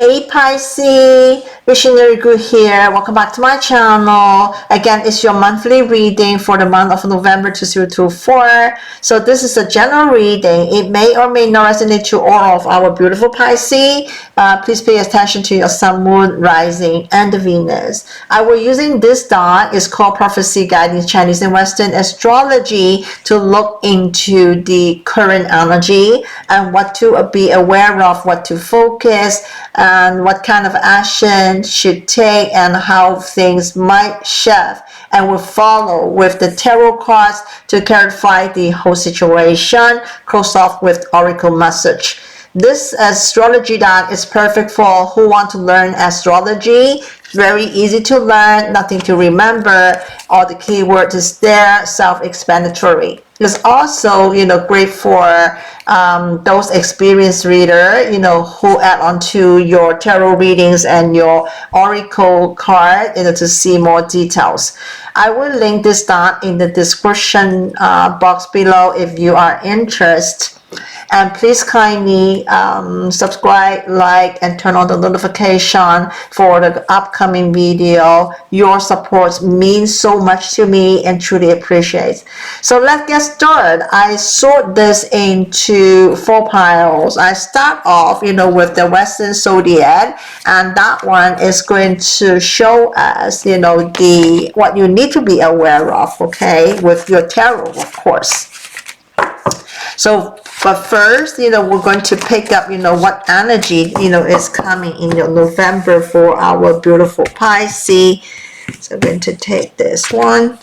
Hey Pisces, Visionary Good here. Welcome back to my channel. Again, it's your monthly reading for the month of November 2024. So this is a general reading. It may or may not resonate to all of our beautiful Pisces. Please pay attention to your sun, moon, rising, and the Venus. I will using this dot. It's called Prophecy Guiding Chinese and Western Astrology to look into the current energy and what to be aware of, what to focus, and what kind of action should take and how things might shift, and will follow with the tarot cards to clarify the whole situation. Close off with oracle message. This astrology deck is perfect for who want to learn astrology. Very easy to learn, nothing to remember. All the keywords is there, self-explanatory. It's also, great for those experienced reader, who add on to your tarot readings and your oracle card, to see more details. I will link this down in the description box below if you are interested. And please kindly subscribe, like, and turn on the notification for the upcoming video. Your support means so much to me and truly appreciate. So let's get started. I sort this into 4 piles. I start off, with the Western Zodiac, and that one is going to show us, what you need to be aware of, okay, with your tarot, of course. So, but first, we're going to pick up, what energy, is coming in November for our beautiful Pisces. So I'm going to take this one.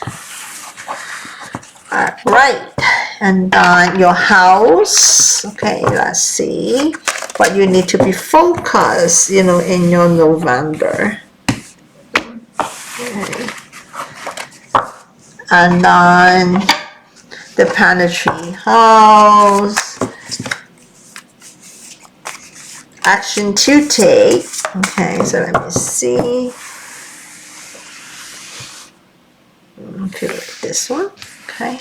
All right. And your house. Okay, let's see what you need to be focused, in your November. Okay. And then the planetary house, action to take. Okay, so let me see. Okay, this one. Okay.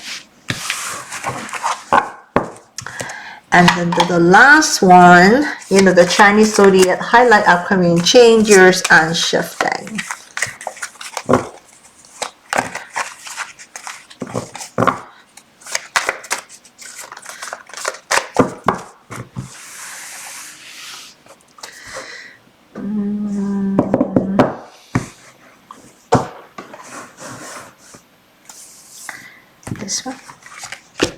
And then the last one, the Chinese Zodiac, highlight upcoming changes and shifting. This one. Okay.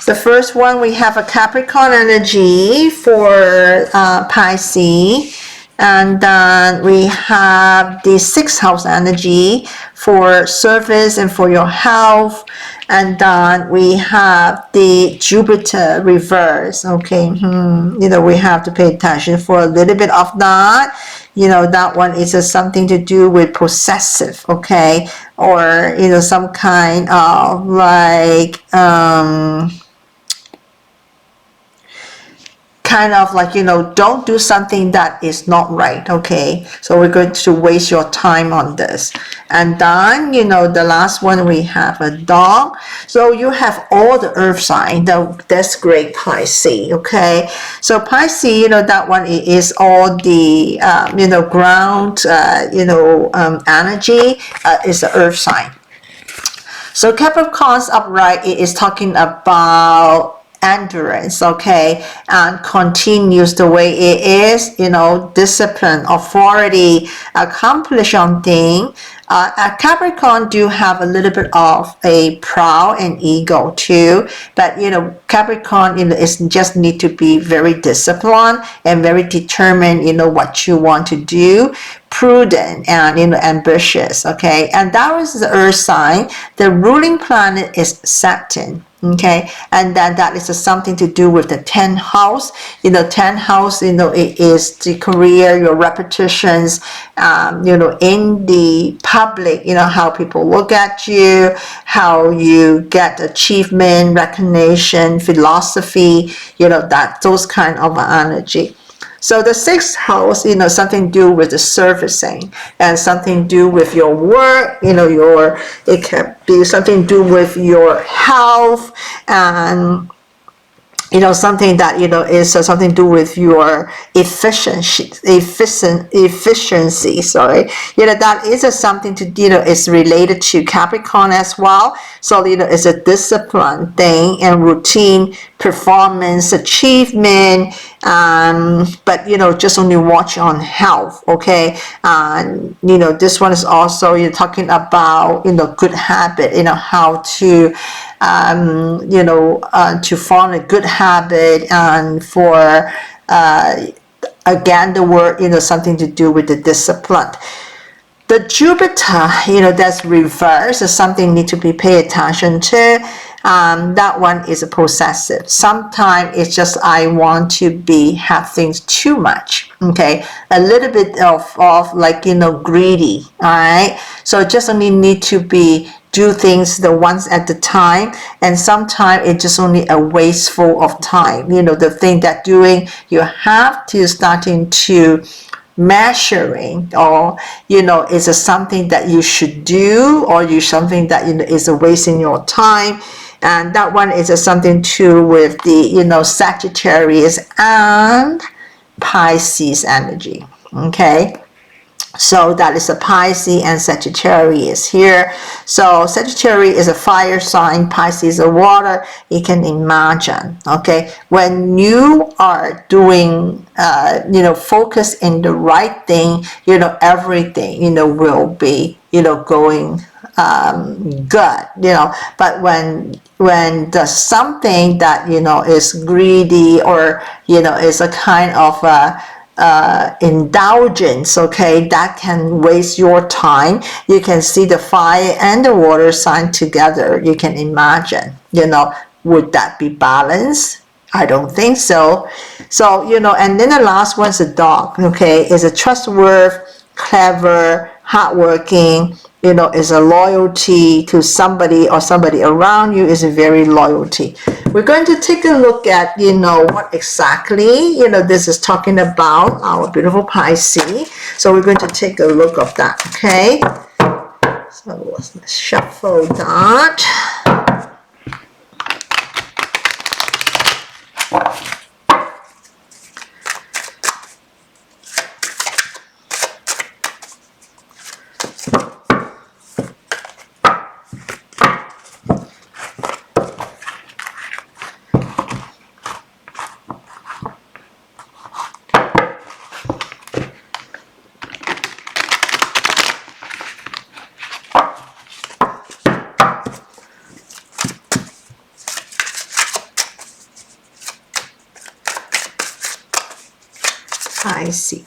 The first one, we have a Capricorn energy for Pisces, and then we have the 6th house energy for service and for your health, and then we have the Jupiter reverse. Okay, we have to pay attention for a little bit of that. That one is something to do with possessive, okay, or some kind of like don't do something that is not right, okay? So we're going to waste your time on this. And then, the last one, we have a dog. So you have all the earth sign. That's great, Pisces, okay? So Pisces, that one is all the, ground, energy is the earth sign. So Capricorn's upright, it is talking about endurance, okay, and continues the way it is, discipline, authority, accomplish on thing. Capricorn do have a little bit of a proud and ego too, but Capricorn is just need to be very disciplined and very determined, what you want to do, prudent and ambitious, okay. And that was the earth sign. The ruling planet is Saturn. Okay, and then that is something to do with the 10th house. 10th house, it is the career, your repetitions, in the public, how people look at you, how you get achievement, recognition, philosophy, those kind of energy. So the 6th house, something to do with the servicing and something to do with your work, it can be something to do with your health and something that, is something to do with your efficiency, sorry. That is something to, is related to Capricorn as well. So, it's a discipline thing and routine, performance, achievement, but, just only watch on health, okay? And, this one is also, you're talking about, good habit, how to, to form a good habit, and for, again, the word, something to do with the discipline. The Jupiter, that's reverse, is something need to be paid attention to. That one is a possessive. Sometimes it's just I want to have things too much. Okay, a little bit of like, greedy. All right, so it just only need to be do things the once at the time, and sometimes it's just only a wasteful of time. The thing that doing, you have to starting to measuring, or is it something that you should do, or you something that is a wasting your time. And that one is something to do with the Sagittarius and Pisces energy. Okay, so that is a Pisces and Sagittarius here. So Sagittarius is a fire sign, Pisces is a water. You can imagine, okay, when you are doing, focus in the right thing, everything, will be, going good, but when there's something that, is greedy, or, is a kind of indulgence, okay, that can waste your time. You can see the fire and the water sign together. You can imagine, would that be balanced? I don't think so. So, and then the last one's a dog, okay, is a trustworthy, clever, hardworking, is a loyalty to somebody, or somebody around you is a very loyalty. We're going to take a look at, what exactly, this is talking about our beautiful Pisces. So we're going to take a look of that, okay? So let's shuffle that. I see.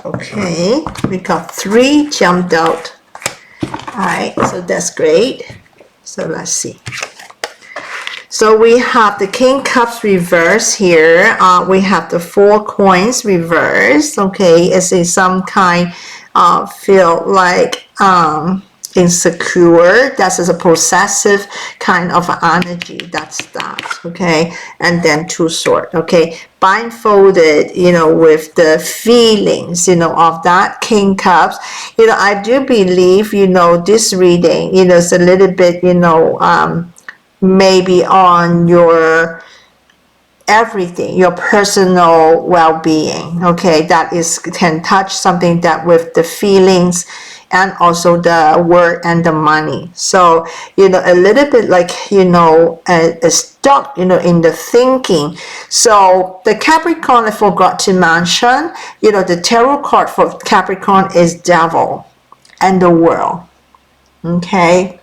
Okay, we got 3 jumped out. Alright, so that's great. So let's see. So we have the King Cups reverse here. We have the 4 coins reverse. Okay, it's some kind of feel like insecure. That's a possessive kind of energy. That's that. Okay, and then 2 swords. Okay, blindfolded, with the feelings, of that King Cups. I do believe, this reading, is a little bit, maybe on your everything, your personal well-being. Okay, that is can touch something that with the feelings, and also the work and the money. So, a little bit like, a stuck, in the thinking. So the Capricorn, I forgot to mention, the tarot card for Capricorn is Devil and the World. Okay.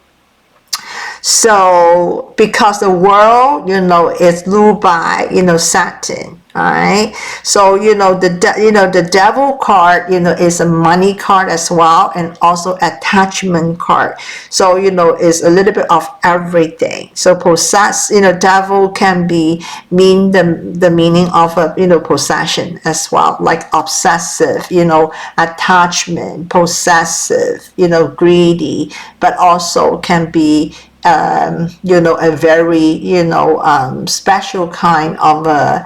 So because the world, is ruled by, Saturn. All right, so the devil card, is a money card as well, and also attachment card. So is a little bit of everything. So possess, devil can mean the meaning of a possession as well, like obsessive, attachment, possessive, greedy, but also can be a very special kind of a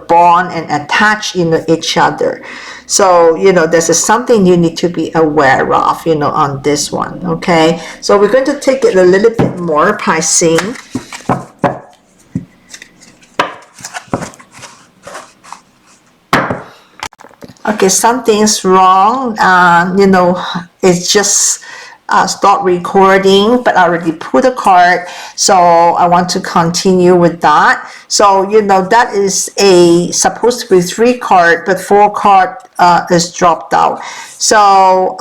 bond and attach each other. So, you know, this is something you need to be aware of, you know, on this one. Okay, so we're going to take it a little bit more, Pisces. Okay, something's wrong. You know, it's just start recording, but I already put a card, so I want to continue with that. So, you know, that is supposed to be 3 card, but 4 card is dropped out. So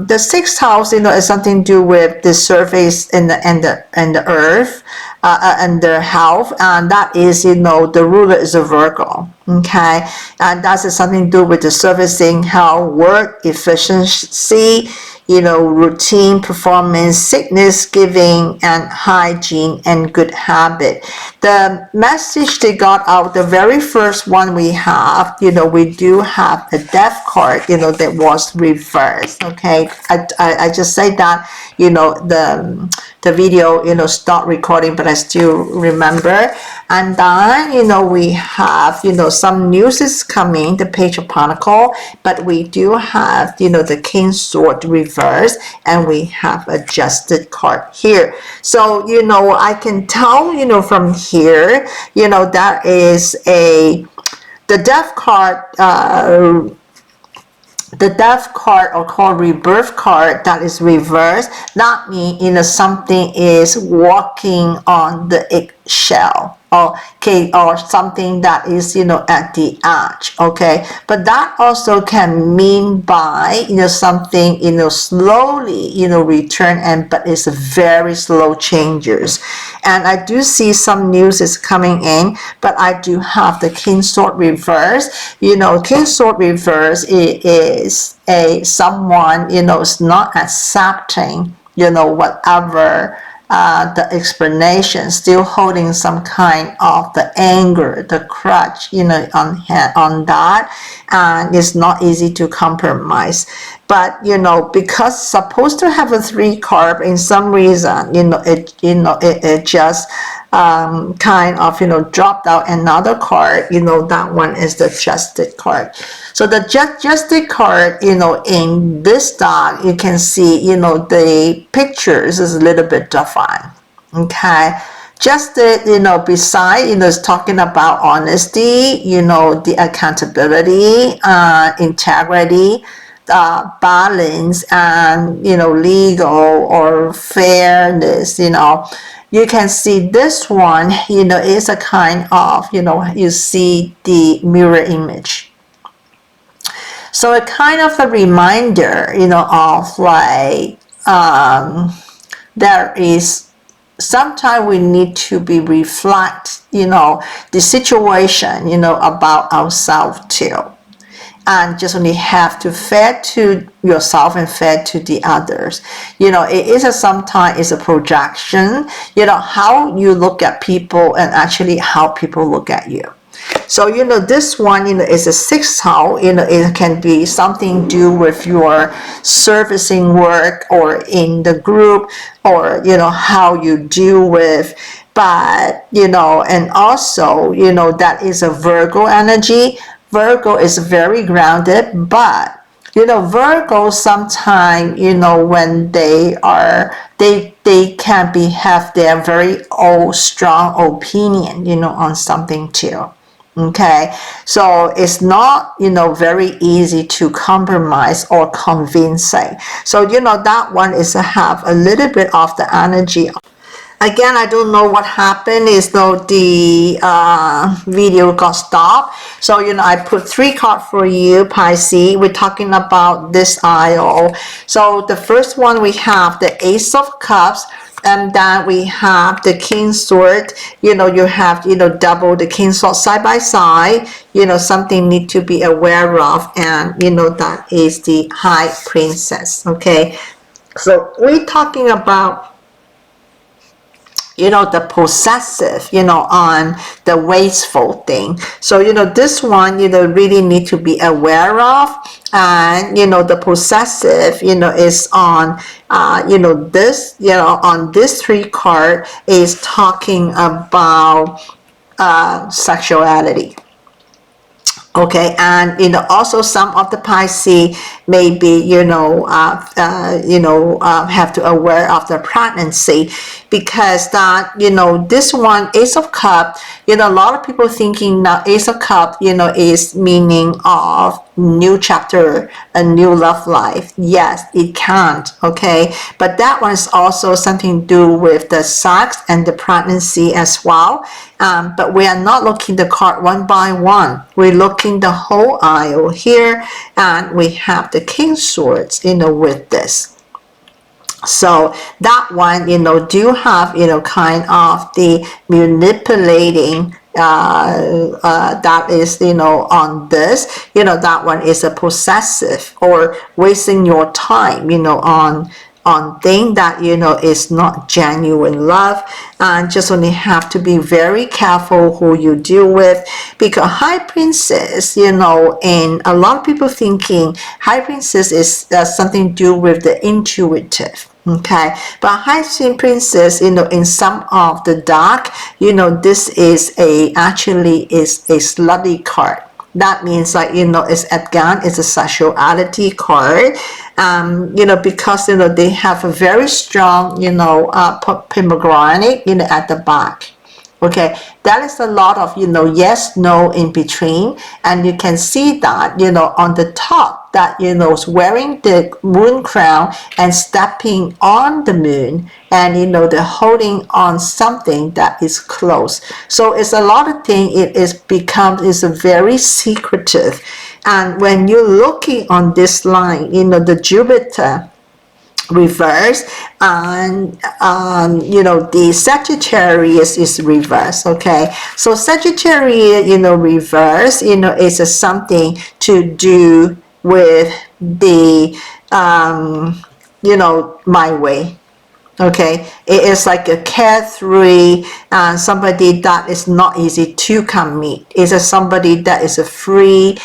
the 6th house, you know, is something to do with the surface and the earth. And their health, and that is, you know, the ruler is a Virgo. Okay, and that is something to do with the servicing, health, work, efficiency, you know, routine, performance, sickness, giving, and hygiene, and good habit. The message they got out, the very first one we have, you know, we do have a death card, you know, that was reversed. Okay, I just say that, you know, the video, you know, stopped recording, but I still remember. And then, you know, we have, you know, some news is coming, the Page of Pentacles, but we do have, you know, the King Sword reverse, and we have adjusted card here. So, you know, I can tell, you know, from here, you know, that is the death card, the death card, or called rebirth card, that is reversed. That means, you know, something is walking on the eggshell. Okay, or something that is, you know, at the edge. Okay, but that also can mean by, you know, something, you know, slowly, you know, return, and but it's very slow changes. And I do see some news is coming in, but I do have the King Sword reverse. You know, King Sword reverse is someone, you know, is not accepting, you know, whatever the explanation, still holding some kind of the anger, the grudge, you know, on that, and it's not easy to compromise. But, you know, because supposed to have a 3 card, in some reason, you know, it just kind of, you know, dropped out another card. You know, that one is the adjusted card. So the adjusted card, you know, in this deck, you can see, you know, the pictures is a little bit different. Okay, just the, you know, beside, you know, it's talking about honesty, you know, the accountability, integrity, balance, and, you know, legal or fairness. You know, you can see this one, you know, is a kind of, you know, you see the mirror image. So a kind of a reminder, you know, of like, there is sometimes we need to be reflect, you know, the situation, you know, about ourselves too. And just only have to fair to yourself and fair to the others. You know, it is sometimes it's a projection, you know, how you look at people and actually how people look at you. So, you know, this one, you know, is a 6th house. You know, it can be something to do with your servicing work or in the group, or, you know, how you deal with. But, you know, and also, you know, that is a Virgo energy. Virgo is very grounded, but, you know, Virgo sometimes, you know, when they can be have their very old strong opinion, you know, on something too. Okay, so it's not, you know, very easy to compromise or convincing. So, you know, that one is to have a little bit of the energy. Again, I don't know what happened, is though the video got stopped. So, you know, I put 3 cards for you, Pisces. We're talking about this aisle. So the first one, we have the Ace of Cups, and then we have the King Sword. You know, you have, you know, double the King Sword side by side. You know, something need to be aware of, and, you know, that is the High Priestess. Okay, so we're talking about, you know, the possessive, you know, on the wasteful thing. So, you know, this one, you know, really need to be aware of. And, you know, the possessive, you know, is on, you know, this, you know, on this 3 card is talking about sexuality. Okay, and also some of the Pisces maybe have to aware of the pregnancy, because that this one, Ace of Cup, a lot of people thinking now Ace of Cup is meaning of new chapter, a new love life. Yes, it can't. Okay, but that one is also something to do with the sex and the pregnancy as well. But we are not looking the card one by one. We're looking the whole aisle here, and we have the King Swords, with this. So that one, do have, kind of the manipulating, that is, on this, that one is a possessive or wasting your time, on thing that is not genuine love. And just only have to be very careful who you deal with, because High Princess, and a lot of people thinking High Princess is something to do with the intuitive. Okay, but High Princess, in some of the dark, this is actually a slutty card. That means like it's again, it's a sexuality card. Because they have a very strong pomegranate at the back. Okay, that is a lot of yes, no in between, and you can see that on the top that is wearing the moon crown and stepping on the moon, and they're holding on something that is close. So it's a lot of things. It is a very secretive, and when you're looking on this line, the Jupiter reverse, and the Sagittarius is reverse. Okay, so Sagittarius reverse is something to do with the my way. Okay, it is like a carefree, somebody that is not easy to commit. It's somebody that is a free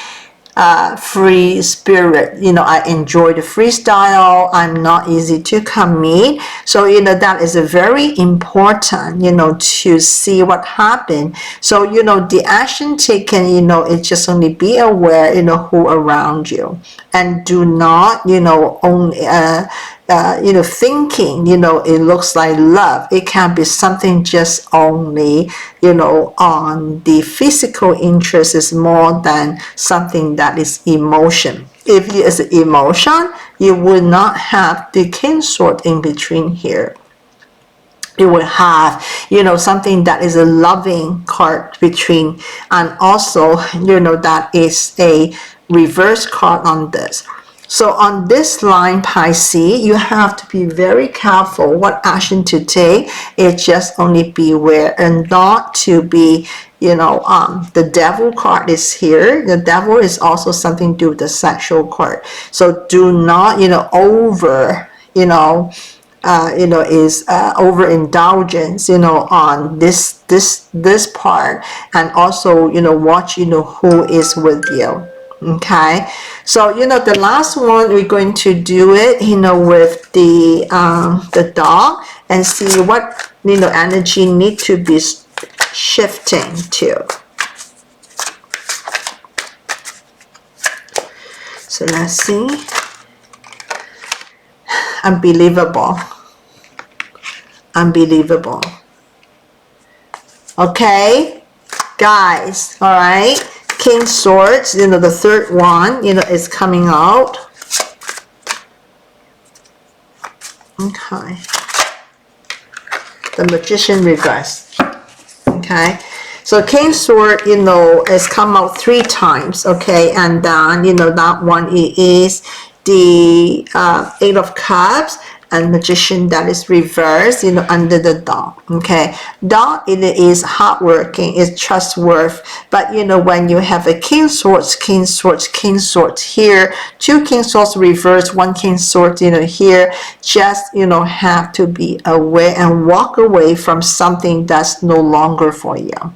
spirit. I enjoy the freestyle. I'm not easy to commit. So that is a very important to see what happened. So the action taken, it just only be aware who around you, and do not only thinking it looks like love. It can be something just only on the physical interest, is more than something that is emotion. If it is emotion, you would not have the King Sword in between here. You will have something that is a loving card between, and also that is a reverse card on this. So on this line, Pisces, you have to be very careful what action to take. It just only beware, and not to be, the Devil card is here. The Devil is also something to do with the sexual card. So do not, over, is overindulgence, on this part, and also, watch, who is with you. Okay, so the last one we're going to do it with the dog, and see what energy need to be shifting to. So let's see. Unbelievable. Okay, guys, all right. King Swords, the third one, is coming out. Okay. The Magician reverse. Okay. So King Sword, has come out 3 times. Okay. And then, that one is the 8 of Cups, and Magician that is reversed, under the dog. Okay, dog, it is hardworking, it's trustworthy, but when you have a King Swords here, 2 King Swords reversed, 1 King Sword here, just have to be aware and walk away from something that's no longer for you.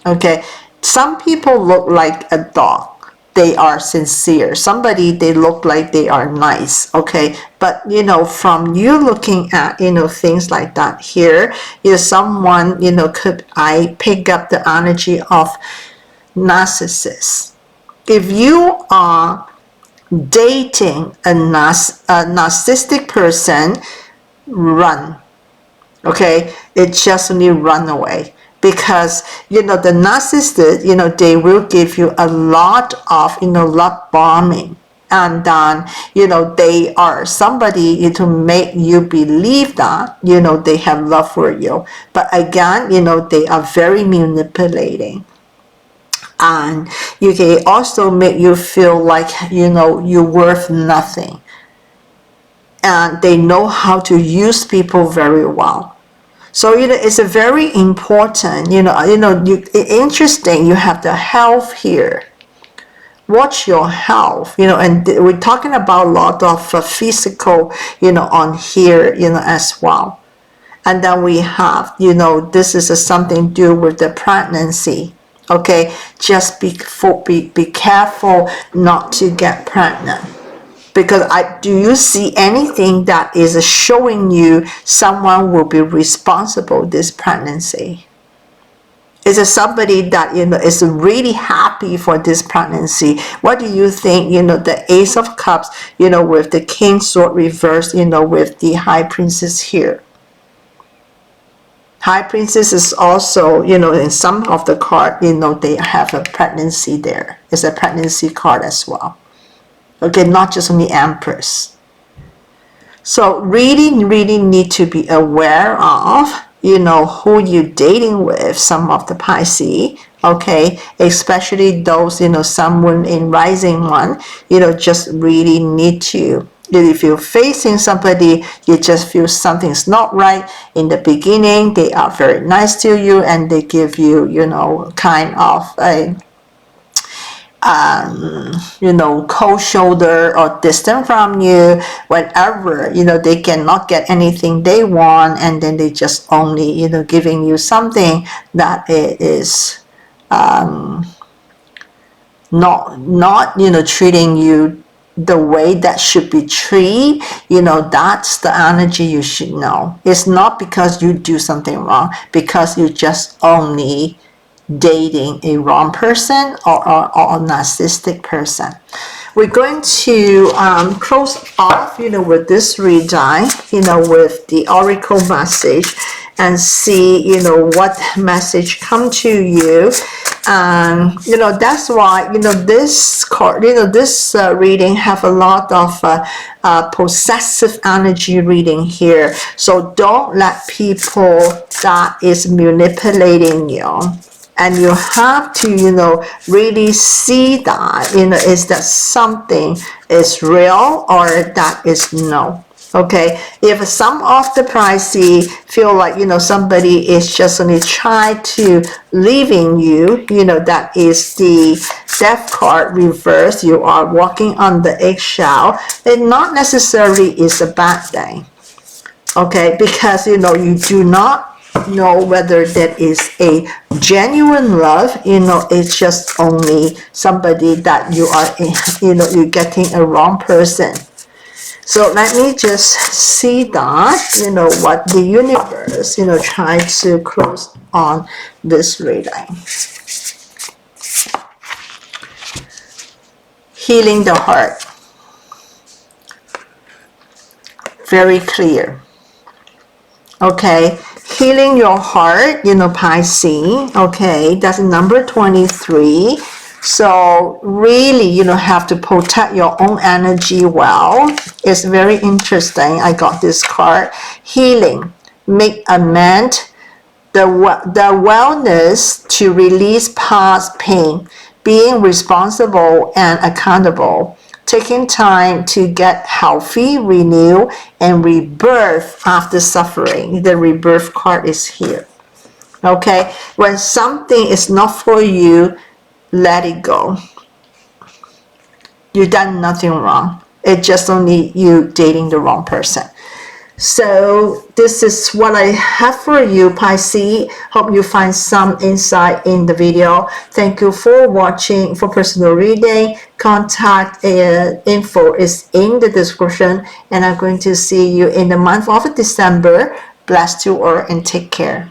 Okay, some people look like a dog. They are sincere. Somebody, they look like they are nice. Okay, but from you looking at things like that here, someone could I pick up the energy of narcissist. if you are dating a narcissistic person, run. Okay, it just only run away, because the narcissist, they will give you a lot of love bombing, and then they are somebody to make you believe that they have love for you, but again they are very manipulating, and you can also make you feel like you're worth nothing, and they know how to use people very well. So it's a very important, interesting. You have the health here. Watch your health, and we're talking about a lot of physical, on here, as well. And then we have, this is something to do with the pregnancy. Okay, just be careful not to get pregnant. Because do you see anything that is showing you someone will be responsible this pregnancy? Is it somebody that is really happy for this pregnancy? What do you think? The Ace of Cups, with the King Sword reversed, with the High Princess here. High Princess is also, in some of the card, they have a pregnancy there. It's a pregnancy card as well. Okay, not just only Empress. So really need to be aware of, who you're dating with, some of the Pisces, okay, especially those, Sun, Moon, in rising one, just really need to, if you're facing somebody, you just feel something's not right in the beginning, they are very nice to you, and they give you, kind of a cold shoulder or distant from you whenever they cannot get anything they want, and then they just only giving you something that is not treating you the way that should be treated. That's the energy you should know. It's not because you do something wrong, because you just only dating a wrong person or a narcissistic person. We're going to close off with this reading with the oracle message, and see what message come to you. And that's why this card, this reading have a lot of possessive energy reading here. So don't let people that is manipulating you. And you have to, really see that, is that something is real or that is no. Okay, if some of the Pisces feel like, somebody is just only trying to leaving you, that is the Death card reversed. You are walking on the eggshell. It not necessarily is a bad thing. Okay, because, you do not know whether that is a genuine love, it's just only somebody that you are, you're getting a wrong person. So let me just see that, what the universe, try to close on this reading. Healing the heart. Very clear. Okay, healing your heart, Pisces. Okay, that's number 23. So really, have to protect your own energy well. It's very interesting. I got this card. Healing, make amends, the wellness to release past pain, being responsible and accountable, taking time to get healthy, renew, and rebirth after suffering. The rebirth card is here. Okay, when something is not for you, let it go. You done nothing wrong. It's just only you dating the wrong person. So this is what I have for you, Pisces. Hope you find some insight in the video. Thank you for watching. For personal reading, contact info is in the description. And I'm going to see you in the month of December. Bless you all and take care.